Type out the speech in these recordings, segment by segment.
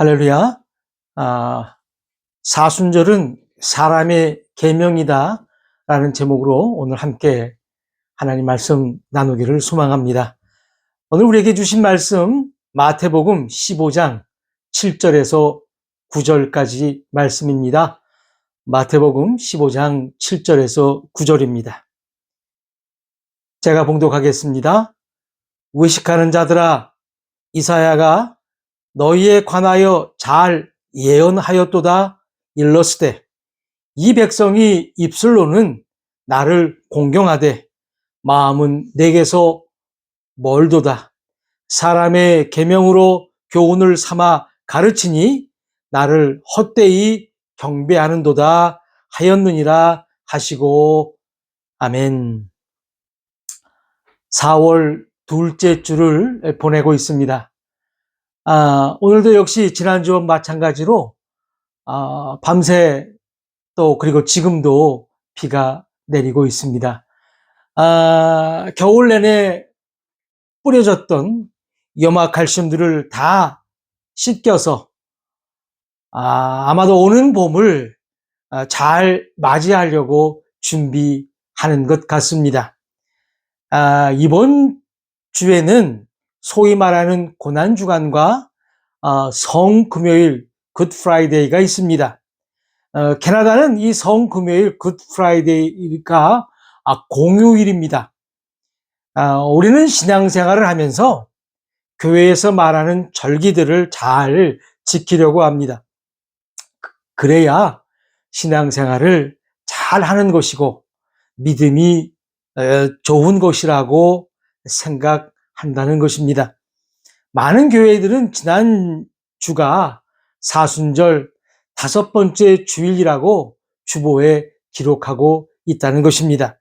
할렐루야. 사순절은 사람의 계명이다 라는 제목으로 오늘 함께 하나님 말씀 나누기를 소망합니다. 오늘 우리에게 주신 말씀 마태복음 15장 7절에서 9절까지 말씀입니다. 마태복음 15장 7절에서 9절입니다. 제가 봉독하겠습니다. 외식하는 자들아, 이사야가 너희에 관하여 잘 예언하였도다 일렀으되 이 백성이 입술로는 나를 공경하되 마음은 내게서 멀도다. 사람의 계명으로 교훈을 삼아 가르치니 나를 헛되이 경배하는도다 하였느니라 하시고 아멘. 4월 둘째 주를 보내고 있습니다. 오늘도 역시 지난주와 마찬가지로 밤새 또 그리고 지금도 비가 내리고 있습니다. 겨울 내내 뿌려졌던 염화칼슘들을 다 씻겨서 아마도 오는 봄을 잘 맞이하려고 준비하는 것 같습니다. 이번 주에는 소위 말하는 고난주간과 성금요일 굿프라이데이가 있습니다. 캐나다는 이 성금요일 굿프라이데이가 공휴일입니다. 우리는 신앙생활을 하면서 교회에서 말하는 절기들을 잘 지키려고 합니다. 그래야 신앙생활을 잘 하는 것이고 믿음이 좋은 것이라고 생각한다는 것입니다. 많은 교회들은 지난 주가 사순절 5번째 주일이라고 주보에 기록하고 있다는 것입니다.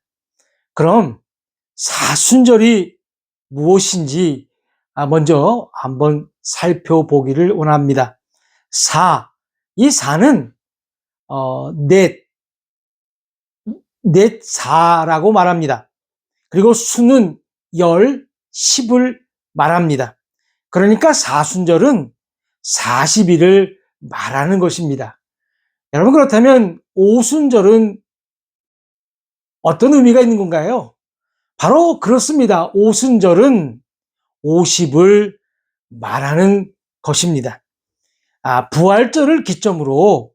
그럼 사순절이 무엇인지 먼저 한번 살펴보기를 원합니다. 이 사는 넷사라고 말합니다. 그리고 수는 10을 말합니다. 그러니까 사순절은 40일을 말하는 것입니다. 여러분, 그렇다면 오순절은 어떤 의미가 있는 건가요? 바로 그렇습니다. 오순절은 50을 말하는 것입니다. 부활절을 기점으로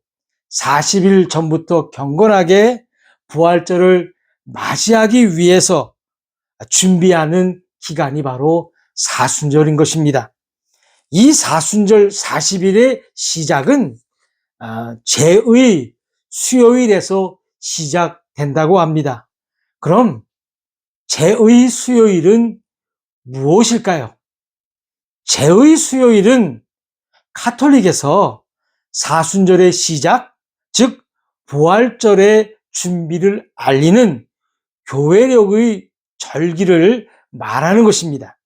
40일 전부터 경건하게 부활절을 맞이하기 위해서 준비하는 기간이 바로 사순절인 것입니다. 이 사순절 40일의 시작은 제의 수요일에서 시작된다고 합니다. 그럼 제의 수요일은 무엇일까요? 제의 수요일은 가톨릭에서 사순절의 시작, 즉 부활절의 준비를 알리는 교회력의 절기를 말하는 것입니다.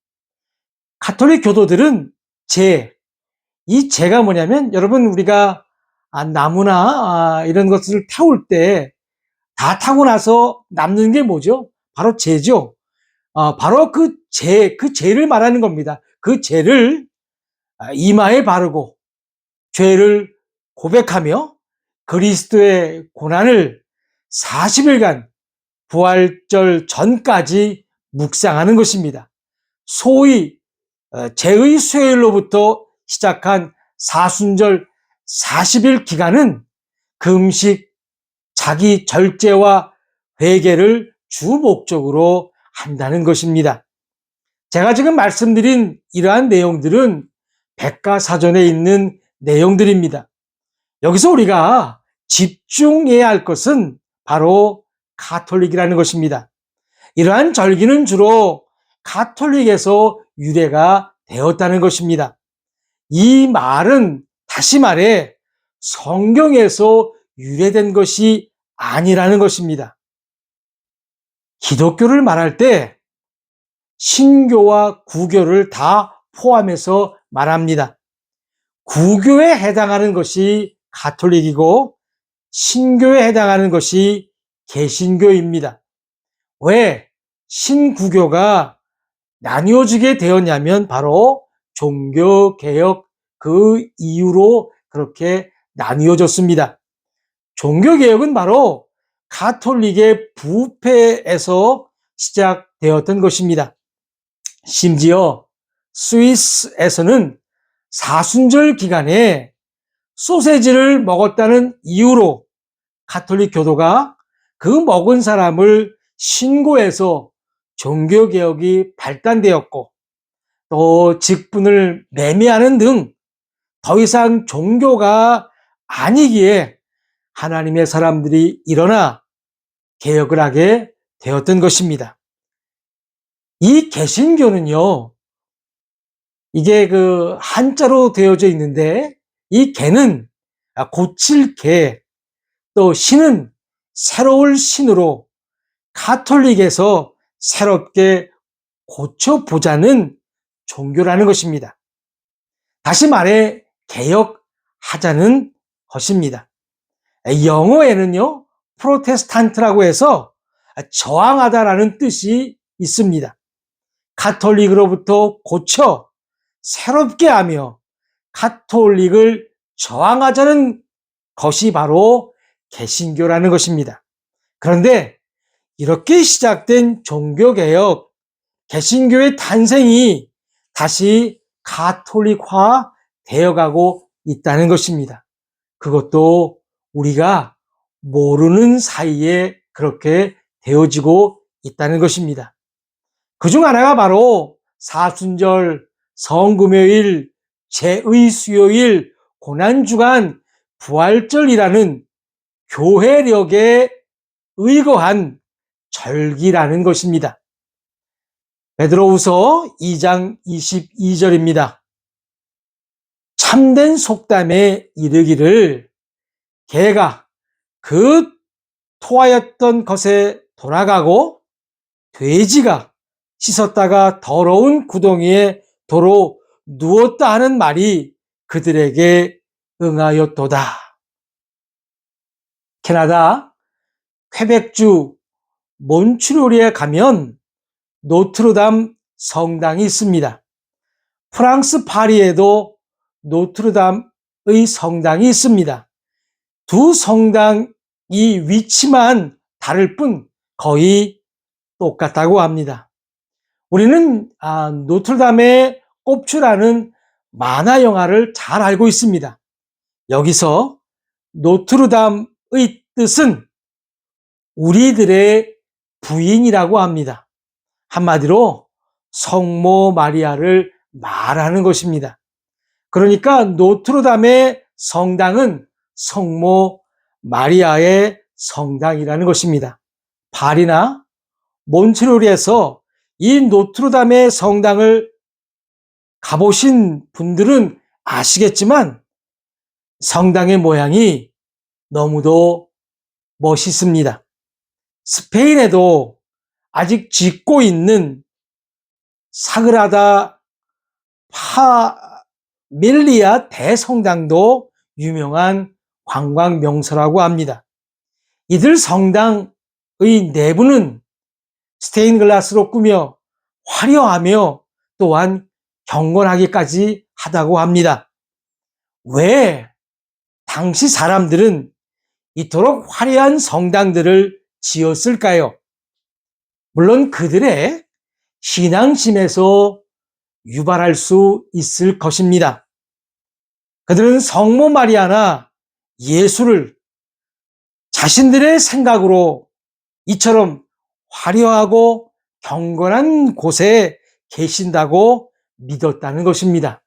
가톨릭 교도들은 이 제가 뭐냐면, 여러분, 우리가 나무나 이런 것을 태울 때 다 타고 나서 남는 게 뭐죠? 바로 재죠. 바로 그 재를 말하는 겁니다. 그 재를 이마에 바르고 죄를 고백하며 그리스도의 고난을 40일간 부활절 전까지 묵상하는 것입니다. 소위 제의 수요일로부터 시작한 사순절 40일 기간은 금식, 자기 절제와 회개를 주 목적으로 한다는 것입니다. 제가 지금 말씀드린 이러한 내용들은 백과사전에 있는 내용들입니다. 여기서 우리가 집중해야 할 것은 바로 가톨릭이라는 것입니다. 이러한 절기는 주로 가톨릭에서 유래가 되었다는 것입니다. 이 말은 다시 말해 성경에서 유래된 것이 아니라는 것입니다. 기독교를 말할 때 신교와 구교를 다 포함해서 말합니다. 구교에 해당하는 것이 가톨릭이고 신교에 해당하는 것이 개신교입니다. 왜 신구교가 나뉘어지게 되었냐면 바로 종교개혁 그 이유로 그렇게 나뉘어졌습니다. 종교개혁은 바로 가톨릭의 부패에서 시작되었던 것입니다. 심지어 스위스에서는 사순절 기간에 소세지를 먹었다는 이유로 가톨릭 교도가 그 먹은 사람을 신고해서 종교개혁이 발단되었고, 또 직분을 매매하는 등 더 이상 종교가 아니기에 하나님의 사람들이 일어나 개혁을 하게 되었던 것입니다. 이 개신교는요, 이게 그 한자로 되어져 있는데, 이 개는 고칠 개, 또 신은 새로울 신으로 가톨릭에서 새롭게 고쳐보자는 종교라는 것입니다. 다시 말해 개혁하자는 것입니다. 영어에는요, 프로테스탄트라고 해서 저항하다라는 뜻이 있습니다. 가톨릭으로부터 고쳐 새롭게 하며 가톨릭을 저항하자는 것이 바로 개신교라는 것입니다. 그런데 이렇게 시작된 종교개혁, 개신교의 탄생이 다시 가톨릭화 되어가고 있다는 것입니다. 그것도 우리가 모르는 사이에 그렇게 되어지고 있다는 것입니다. 그중 하나가 바로 사순절, 성금요일, 제의수요일, 고난주간, 부활절이라는 교회력에 의거한 절기라는 것입니다. 베드로후서 2장 22절입니다. 참된 속담에 이르기를 개가 그 토하였던 것에 돌아가고 돼지가 씻었다가 더러운 구덩이에 도로 누웠다 하는 말이 그들에게 응하였도다. 캐나다 퀘벡주 몬트리올에 가면 노트르담 성당이 있습니다. 프랑스 파리에도 노트르담의 성당이 있습니다. 두 성당이 위치만 다를 뿐 거의 똑같다고 합니다. 우리는 노트르담의 꼽추라는 만화 영화를 잘 알고 있습니다. 여기서 노트르담의 뜻은 우리들의 부인이라고 합니다. 한마디로 성모 마리아를 말하는 것입니다. 그러니까 노트르담의 성당은 성모 마리아의 성당이라는 것입니다. 파리나 몬트리올에서 이 노트르담의 성당을 가보신 분들은 아시겠지만 성당의 모양이 너무도 멋있습니다. 스페인에도 아직 짓고 있는 사그라다 파밀리아 대성당도 유명한 관광 명소라고 합니다. 이들 성당의 내부는 스테인글라스로 꾸며 화려하며 또한 경건하기까지 하다고 합니다. 왜 당시 사람들은 이토록 화려한 성당들을 지었을까요? 물론 그들의 신앙심에서 유발할 수 있을 것입니다. 그들은 성모 마리아나 예수를 자신들의 생각으로 이처럼 화려하고 경건한 곳에 계신다고 믿었다는 것입니다.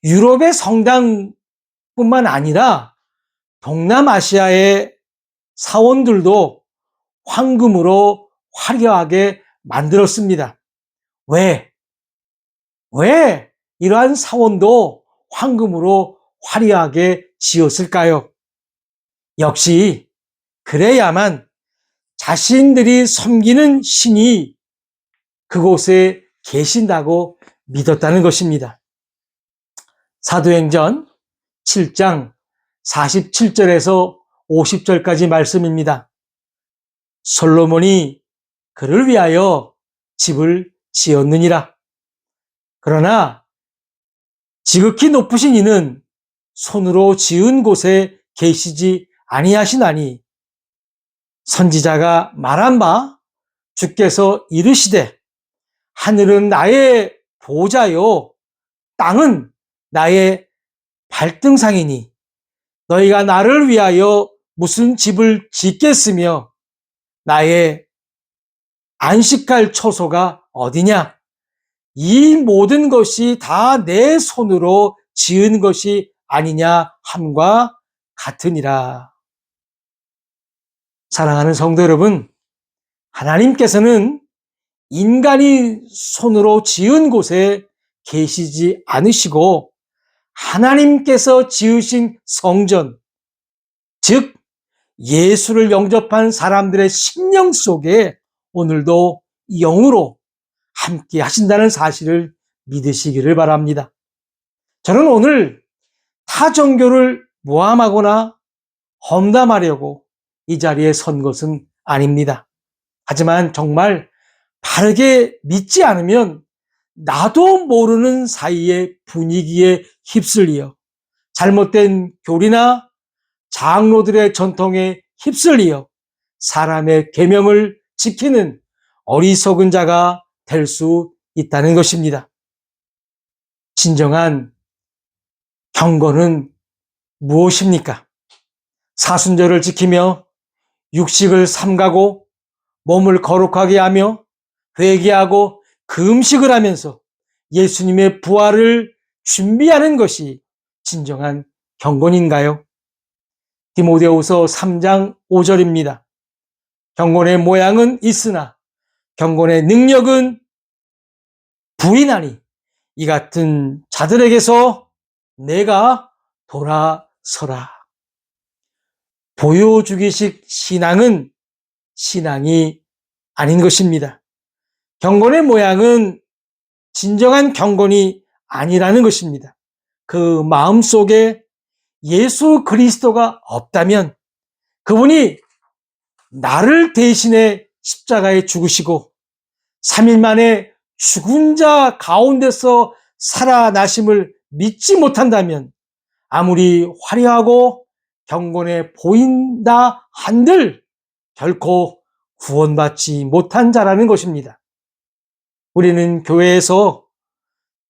유럽의 성당뿐만 아니라 동남아시아의 사원들도 황금으로 화려하게 만들었습니다. 왜 이러한 사원도 황금으로 화려하게 지었을까요? 역시 그래야만 자신들이 섬기는 신이 그곳에 계신다고 믿었다는 것입니다. 사도행전 7장 47절에서 50절까지 말씀입니다. 솔로몬이 그를 위하여 집을 지었느니라. 그러나 지극히 높으신 이는 손으로 지은 곳에 계시지 아니하시나니 선지자가 말한 바 주께서 이르시되 하늘은 나의 보좌요 땅은 나의 발등상이니 너희가 나를 위하여 무슨 집을 짓겠으며 나의 안식할 처소가 어디냐? 이 모든 것이 다 내 손으로 지은 것이 아니냐 함과 같으니라. 사랑하는 성도 여러분, 하나님께서는 인간이 손으로 지은 곳에 계시지 않으시고 하나님께서 지으신 성전, 즉 예수를 영접한 사람들의 심령 속에 오늘도 영으로 함께 하신다는 사실을 믿으시기를 바랍니다. 저는 오늘 타 종교를 모함하거나 험담하려고 이 자리에 선 것은 아닙니다. 하지만 정말 바르게 믿지 않으면 나도 모르는 사이에 분위기에 휩쓸려 잘못된 교리나 장로들의 전통에 휩쓸려 사람의 계명을 지키는 어리석은 자가 될 수 있다는 것입니다. 진정한 경건은 무엇입니까? 사순절을 지키며 육식을 삼가고 몸을 거룩하게 하며 회개하고 금식을 하면서 예수님의 부활을 준비하는 것이 진정한 경건인가요? 디모데후서 3장 5절입니다. 경건의 모양은 있으나 경건의 능력은 부인하니 이 같은 자들에게서 내가 돌아서라. 보여주기식 신앙은 신앙이 아닌 것입니다. 경건의 모양은 진정한 경건이 아니라는 것입니다. 그 마음속에 예수 그리스도가 없다면 그분이 나를 대신해 십자가에 죽으시고 3일 만에 죽은 자 가운데서 살아나심을 믿지 못한다면 아무리 화려하고 경건해 보인다 한들 결코 구원받지 못한 자라는 것입니다. 우리는 교회에서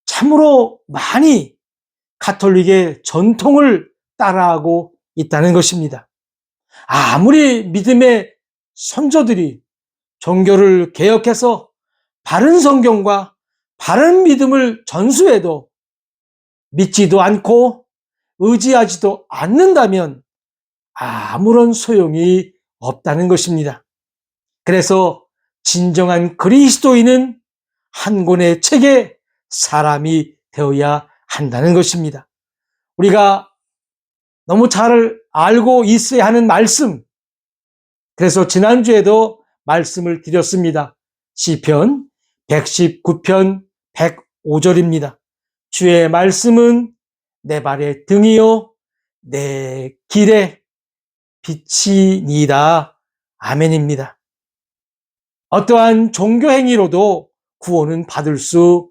참으로 많이 가톨릭의 전통을 따라하고 있다는 것입니다. 아무리 믿음의 선조들이 종교를 개혁해서 바른 성경과 바른 믿음을 전수해도 믿지도 않고 의지하지도 않는다면 아무런 소용이 없다는 것입니다. 그래서 진정한 그리스도인은 한 권의 책의 사람이 되어야 한다는 것입니다. 우리가 너무 잘 알고 있어야 하는 말씀, 그래서 지난주에도 말씀을 드렸습니다. 시편 119편 105절입니다. 주의 말씀은 내 발의 등이요 내 길에 빛이니이다. 아멘입니다. 어떠한 종교 행위로도 구원은 받을 수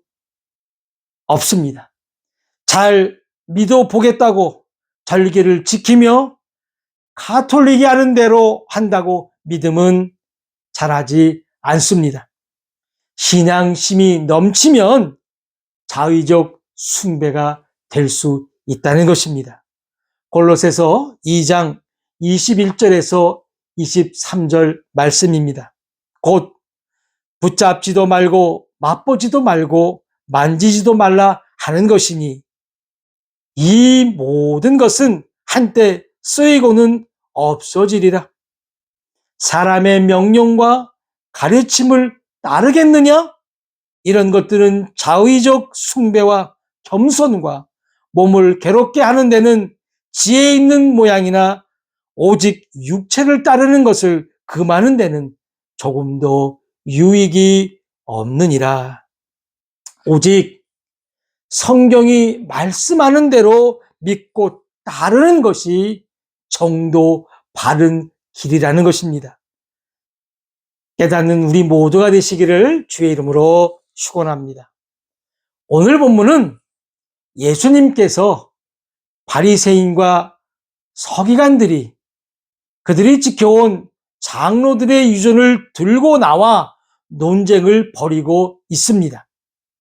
없습니다. 잘 믿어보겠다고 절기를 지키며 가톨릭이 하는 대로 한다고 믿음은 자라지 않습니다. 신앙심이 넘치면 자의적 숭배가 될 수 있다는 것입니다. 골로새서 2장 21절에서 23절 말씀입니다. 곧 붙잡지도 말고 맛보지도 말고 만지지도 말라 하는 것이니 이 모든 것은 한때 쓰이고는 없어지리라. 사람의 명령과 가르침을 따르겠느냐? 이런 것들은 자의적 숭배와 겸손과 몸을 괴롭게 하는 데는 지혜 있는 모양이나 오직 육체를 따르는 것을 금하는 데는 조금도 유익이 없느니라. 오직 성경이 말씀하는 대로 믿고 따르는 것이 정도 바른 길이라는 것입니다. 깨닫는 우리 모두가 되시기를 주의 이름으로 축원합니다. 오늘 본문은 예수님께서 바리새인과 서기관들이 그들이 지켜온 장로들의 유전을 들고 나와 논쟁을 벌이고 있습니다.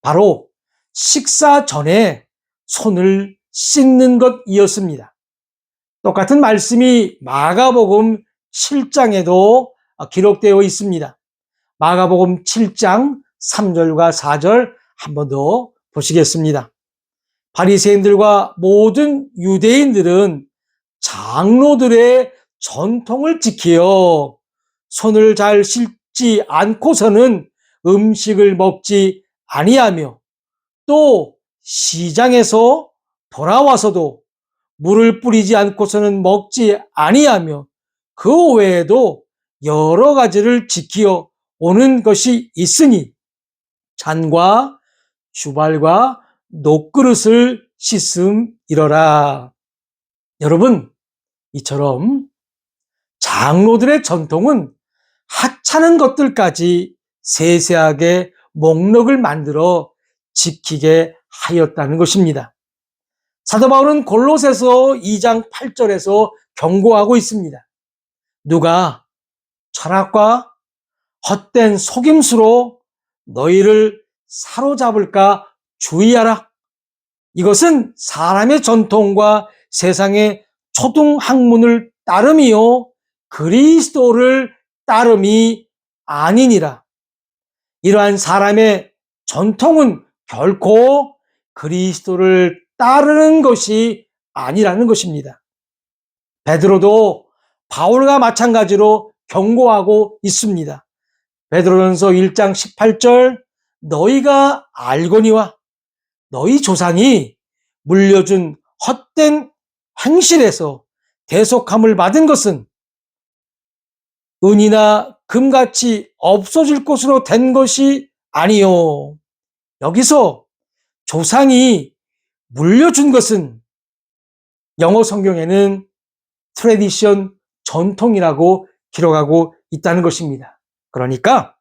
바로 식사 전에 손을 씻는 것이었습니다. 똑같은 말씀이 마가복음 7장에도 기록되어 있습니다. 마가복음 7장 3절과 4절 한 번 더 보시겠습니다. 바리새인들과 모든 유대인들은 장로들의 전통을 지키어 손을 잘 씻지 않고서는 음식을 먹지 아니하며 또 시장에서 돌아와서도 물을 뿌리지 않고서는 먹지 아니하며 그 외에도 여러 가지를 지키어 오는 것이 있으니 잔과 주발과 녹그릇을 씻음이러라. 여러분, 이처럼 장로들의 전통은 하찮은 것들까지 세세하게 목록을 만들어 지키게 하였다는 것입니다. 사도 바울은 골로새서 2장 8절에서 경고하고 있습니다. 누가 철학과 헛된 속임수로 너희를 사로잡을까 주의하라. 이것은 사람의 전통과 세상의 초등학문을 따름이요 그리스도를 따름이 아니니라. 이러한 사람의 전통은 결코 그리스도를 따르는 것이 아니라는 것입니다. 베드로도 바울과 마찬가지로 경고하고 있습니다. 베드로전서 1장 18절 너희가 알거니와 너희 조상이 물려준 헛된 행실에서 대속함을 받은 것은 은이나 금같이 없어질 것으로 된 것이 아니요. 여기서 조상이 물려준 것은 영어 성경에는 트래디션, 전통이라고 기록하고 있다는 것입니다. 그러니까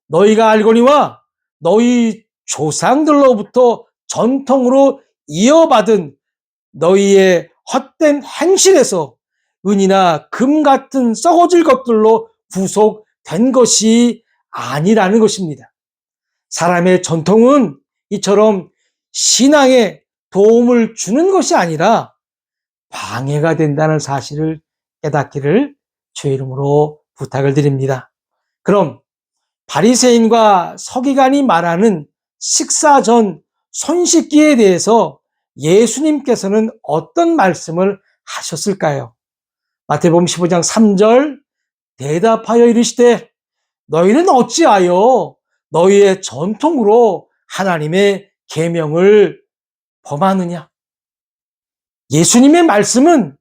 너희가 알거니와 너희 조상들로부터 전통으로 이어받은 너희의 헛된 행실에서 은이나 금 같은 썩어질 것들로 구속된 것이 아니라는 것입니다. 사람의 전통은 이처럼 신앙에 도움을 주는 것이 아니라 방해가 된다는 사실을 깨닫기를 주의 이름으로 부탁을 드립니다. 그럼 바리새인과 서기관이 말하는 식사 전 손 씻기에 대해서 예수님께서는 어떤 말씀을 하셨을까요? 마태복음 15장 3절 대답하여 이르시되 너희는 어찌하여 너희의 전통으로 하나님의 계명을 범하느냐? 예수님의 말씀은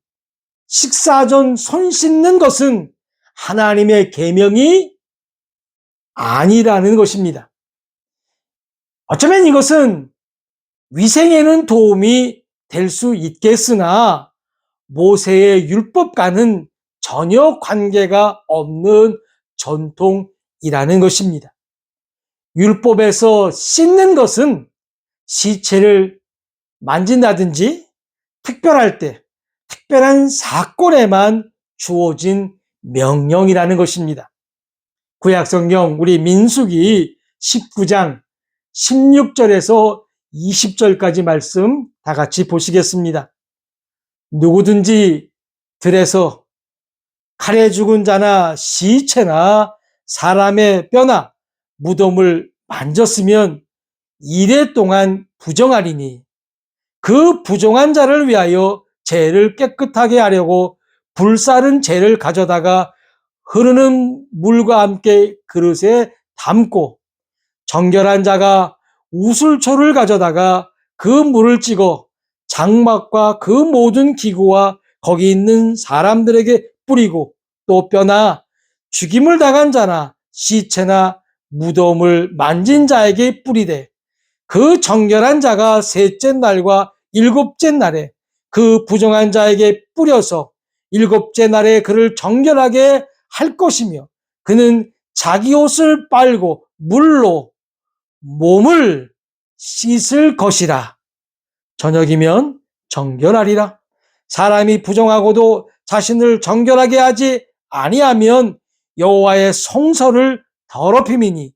식사 전 손 씻는 것은 하나님의 계명이 아니라는 것입니다. 어쩌면 이것은 위생에는 도움이 될 수 있겠으나 모세의 율법과는 전혀 관계가 없는 전통이라는 것입니다. 율법에서 씻는 것은 시체를 만진다든지 특별할 때, 특별한 사건에만 주어진 명령이라는 것입니다. 구약성경 우리 민수기 19장 16절에서 20절까지 말씀 다 같이 보시겠습니다. 누구든지 들에서 칼에 죽은 자나 시체나 사람의 뼈나 무덤을 만졌으면 이래 동안 부정하리니 그 부정한 자를 위하여 죄를 깨끗하게 하려고 불사른 재를 가져다가 흐르는 물과 함께 그릇에 담고 정결한 자가 우슬초를 가져다가 그 물을 찍어 장막과 그 모든 기구와 거기 있는 사람들에게 뿌리고 또 뼈나 죽임을 당한 자나 시체나 무덤을 만진 자에게 뿌리되 그 정결한 자가 셋째 날과 일곱째 날에 그 부정한 자에게 뿌려서 일곱째 날에 그를 정결하게 할 것이며 그는 자기 옷을 빨고 물로 몸을 씻을 것이라. 저녁이면 정결하리라. 사람이 부정하고도 자신을 정결하게 하지 아니하면 여호와의 성소를 더럽힘이니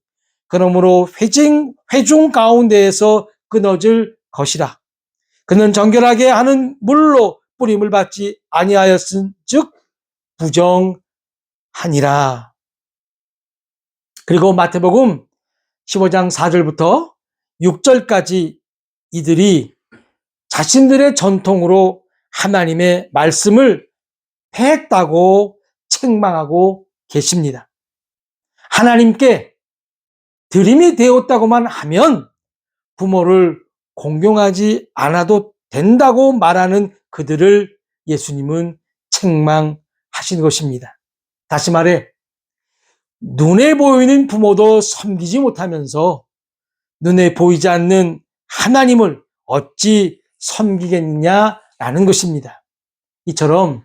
그러므로 회중 가운데에서 끊어질 것이라. 그는 정결하게 하는 물로 뿌림을 받지 아니하였은즉 부정하니라. 그리고 마태복음 15장 4절부터 6절까지 이들이 자신들의 전통으로 하나님의 말씀을 패했다고 책망하고 계십니다. 하나님께 드림이 되었다고만 하면 부모를 공경하지 않아도 된다고 말하는 그들을 예수님은 책망하신 것입니다. 다시 말해 눈에 보이는 부모도 섬기지 못하면서 눈에 보이지 않는 하나님을 어찌 섬기겠느냐라는 것입니다. 이처럼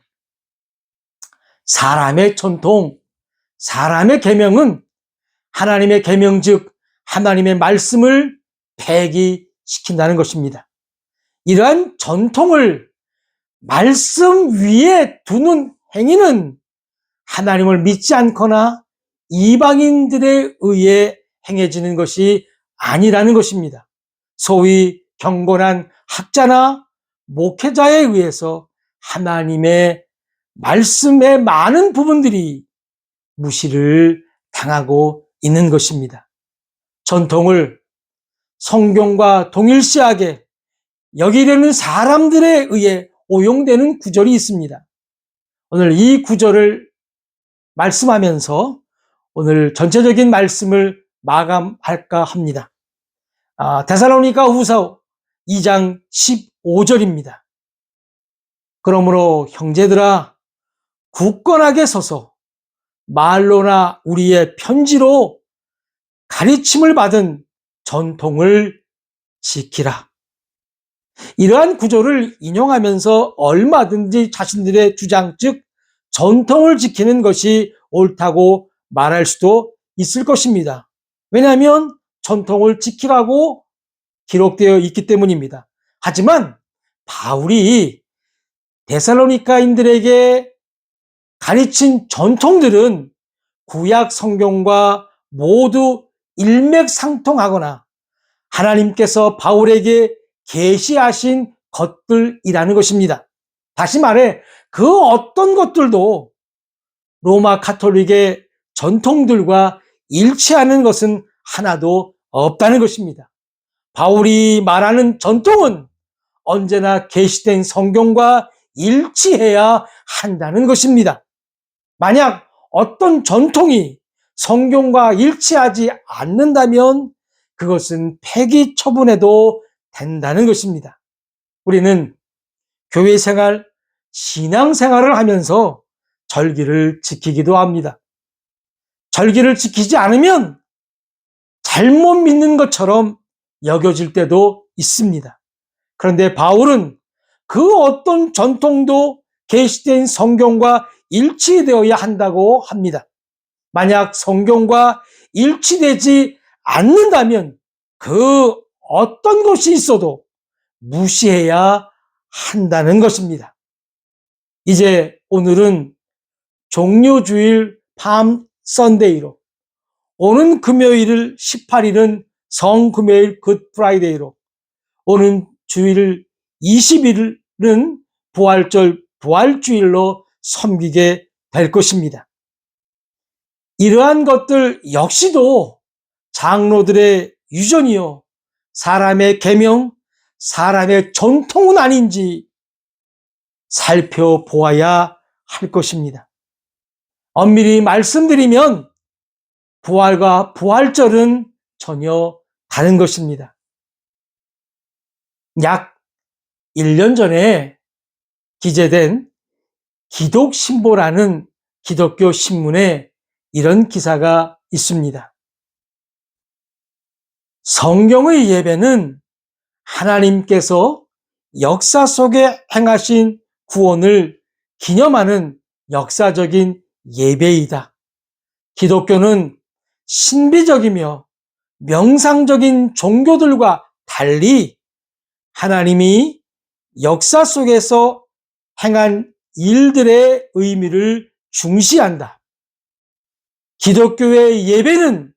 사람의 전통, 사람의 계명은 하나님의 계명 즉 하나님의 말씀을 폐기시킨다는 것입니다. 이러한 전통을 말씀 위에 두는 행위는 하나님을 믿지 않거나 이방인들에 의해 행해지는 것이 아니라는 것입니다. 소위 경건한 학자나 목회자에 의해서 하나님의 말씀의 많은 부분들이 무시를 당하고 있는 것입니다. 전통을 성경과 동일시하게 여기려는 사람들에 의해 오용되는 구절이 있습니다. 오늘 이 구절을 말씀하면서 오늘 전체적인 말씀을 마감할까 합니다. 데살로니가 후서 2장 15절입니다. 그러므로 형제들아 굳건하게 서서 말로나 우리의 편지로 가르침을 받은 전통을 지키라. 이러한 구절을 인용하면서 얼마든지 자신들의 주장 즉 전통을 지키는 것이 옳다고 말할 수도 있을 것입니다. 왜냐하면 전통을 지키라고 기록되어 있기 때문입니다. 하지만 바울이 데살로니가인들에게 가르친 전통들은 구약 성경과 모두 일맥상통하거나 하나님께서 바울에게 계시하신 것들이라는 것입니다. 다시 말해 그 어떤 것들도 로마 가톨릭의 전통들과 일치하는 것은 하나도 없다는 것입니다. 바울이 말하는 전통은 언제나 계시된 성경과 일치해야 한다는 것입니다. 만약 어떤 전통이 성경과 일치하지 않는다면 그것은 폐기 처분해도 된다는 것입니다. 우리는 교회 생활, 신앙 생활을 하면서 절기를 지키기도 합니다. 절기를 지키지 않으면 잘못 믿는 것처럼 여겨질 때도 있습니다. 그런데 바울은 그 어떤 전통도 계시된 성경과 일치되어야 한다고 합니다. 만약 성경과 일치되지 않는다면 그 어떤 것이 있어도 무시해야 한다는 것입니다. 이제 오늘은 종료주일 팜 선데이로 오는 금요일 18일은 성금요일 굿 프라이데이로 오는 주일 20일은 부활절 부활주일로 섬기게 될 것입니다. 이러한 것들 역시도 장로들의 유전이요 사람의 계명, 사람의 전통은 아닌지 살펴보아야 할 것입니다. 엄밀히 말씀드리면 부활과 부활절은 전혀 다른 것입니다. 약 1년 전에 기재된 기독신보라는 기독교 신문에 이런 기사가 있습니다. 성경의 예배는 하나님께서 역사 속에 행하신 구원을 기념하는 역사적인 예배이다. 기독교는 신비적이며 명상적인 종교들과 달리 하나님이 역사 속에서 행한 일들의 의미를 중시한다. 기독교의 예배는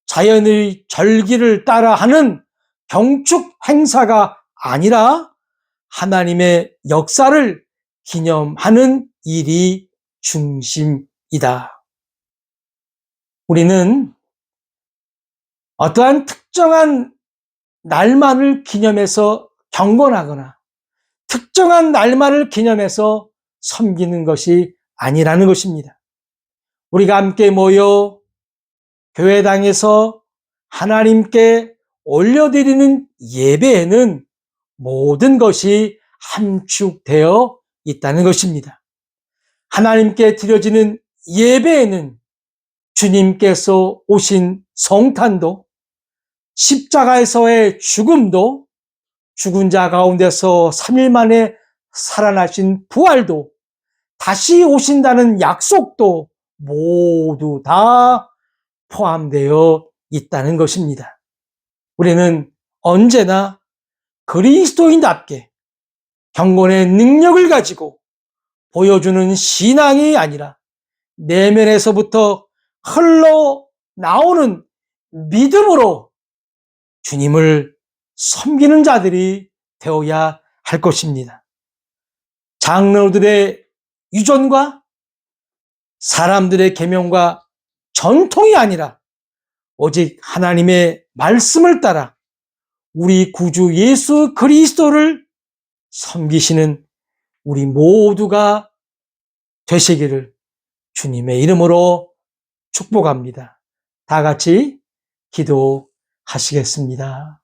자연의 절기를 따라하는 경축 행사가 아니라 하나님의 역사를 기념하는 일이 중심이다. 우리는 어떠한 특정한 날만을 기념해서 경건하거나 특정한 날만을 기념해서 섬기는 것이 아니라는 것입니다. 우리가 함께 모여 교회당에서 하나님께 올려드리는 예배에는 모든 것이 함축되어 있다는 것입니다. 하나님께 드려지는 예배에는 주님께서 오신 성탄도, 십자가에서의 죽음도, 죽은 자 가운데서 3일 만에 살아나신 부활도, 다시 오신다는 약속도 모두 다 포함되어 있다는 것입니다. 우리는 언제나 그리스도인답게 경건의 능력을 가지고 보여주는 신앙이 아니라 내면에서부터 흘러나오는 믿음으로 주님을 섬기는 자들이 되어야 할 것입니다. 장로들의 유전과 사람들의 계명과 전통이 아니라 오직 하나님의 말씀을 따라 우리 구주 예수 그리스도를 섬기시는 우리 모두가 되시기를 주님의 이름으로 축복합니다. 다 같이 기도하시겠습니다.